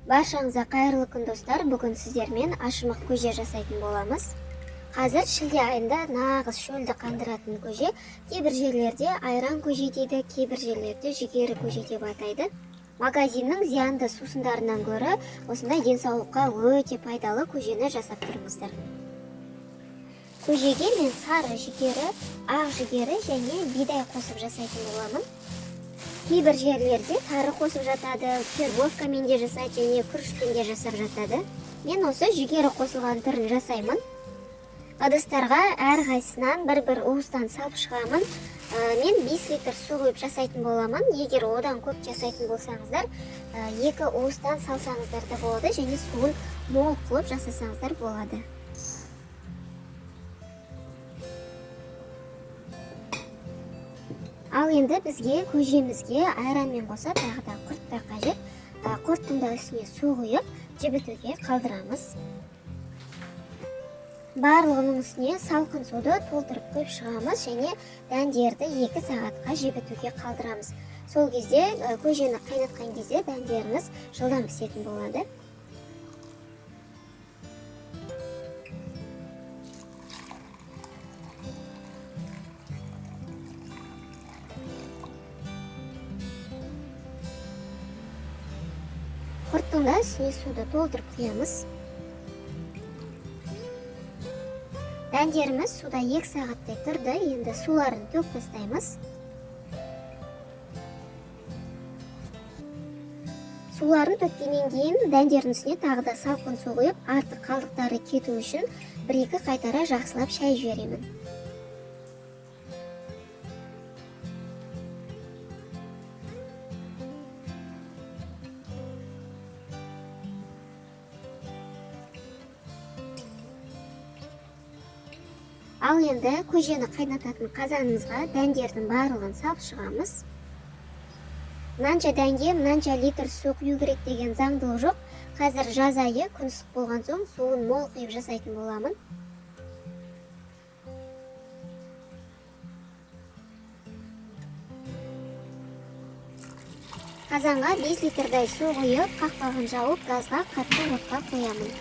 Баршаңызға қайырлы күн достар. Бүгін сіздермен ашымық көже жасайтын боламыз. Қазір шілде айында нағыз шөлді қандыратын көже. Кейбір жерлерде айран көже дейді, кейбір жерлерде жүгері көже деп атайды. Магазиннің зиянды сусындарынан гөрі осындай денсаулыққа өте пайдалы көжені жасап тұрмыздар. Көжеге мен сары жүгері, ақ жүгері және бидай қосып жасайтын боламын. Кейбір жерлерде тары қосып жатады, перовкамен де жасайды және күрішпен де жасап жатады. Мен осы жүгері қосылған түрін жасаймын. Ыдыстарға әрқайсысынан бір уыстан салып шығамын. Мен 5 литр су құйып жасайтын боламын. Егер одан көп жасайтын болсаңыздар, 2 уыстан салсаңыздар да болады және суын мол қылып жасасаңыздар болады. Ал енді бізге көжемізге айранмен қоса тағы да құрт та қажет. Құрттың да үстіне су құйып жібітуге қалдырамыз. Барлығының үстіне салқын суды толтырып құйып шығамыз және дәндерді 2 сағатқа жібітуге қалдырамыз. Сол кезде көжені қайнатқан кезде дәндеріңіз жылдам пісетін болады. Құрттың да үстіне суды толтырып құямыз. Дәндеріміз суда 2 сағаттай тұрды. Енді суларын төкіп тастаймыз. Суларын төккеннен кейін дәндердің үстіне тағы да салқын су құйып, артық қалдықтары кету үшін 1-2 қайтара жақсылап шай жіберемін. Ал енді көжені қайнататын қазанымызға дәндердің барлығын салып шығамыз. Мынанша дәнге мынанша литр су құю керек деген заңдылық жоқ. Қазір жаз айы, күн ыстық болған соң суын мол құйып жасайтын боламын. Қазанға 5 литрдай су құйып, қақпағын жауып, газға қатты отқа қоямын.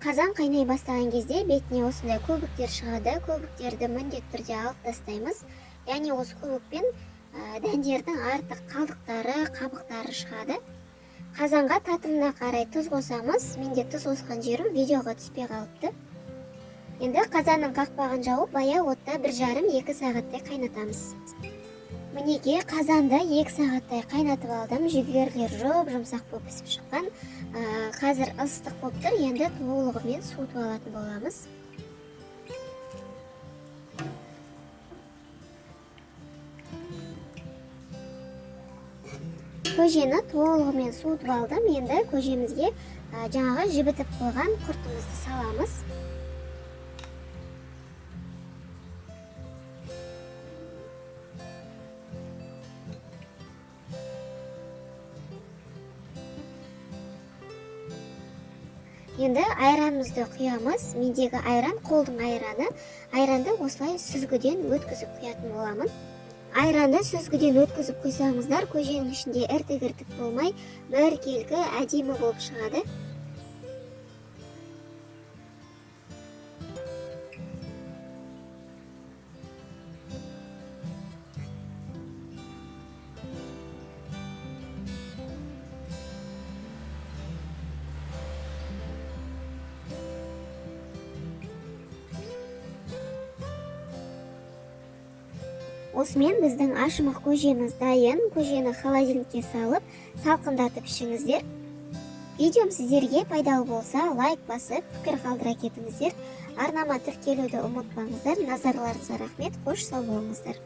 Қазан қайнай бастаған кезде бетіне осындай көбіктер шығады. Көбіктерді міндетті түрде алып тастаймыз. Яғни осы көбікпен дәндердің артық қалдықтары, қабықтары шығады. Қазанға татымына қарай тұз қосамыз. Менде тұз қосқан жерім видеоға түспей қалыпты. Енді қазанның қақпағын жауып, баяу отта 1,5-2 сағаттай қайнатамыз. Мінеке қазанды 2 сағаттай қайнатып алдым. Жүгерілер жұмсақ болып пісіп шыққан. Қазір ыстық болып тұр. Енді толығымен суытып алатын боламыз. Көжені толығымен суытып алдым. Енді көжемізге жаңағы жібітіп қойған құртымызды саламыз. Енді айранымызды құямыз. Мендегі айран қолдың айраны. Айранды осылай сүзгіден өткізіп құятын боламын. Айранды сүзгіден өткізіп құйсаңыздар, көженің ішінде іртік болмай, біркелкі әдемі болып шығады. Осымен біздің ашымық көжеміз дайын. Көжені холодильникке салып, салқындатып ішіңіздер. Видеом сіздерге пайдалы болса, лайк басып, пікір қалдыра кетіңіздер. Арнама тіркелуді ұмытпаңыздар. Назарларыңызға рахмет. Қош сау болыңыздар.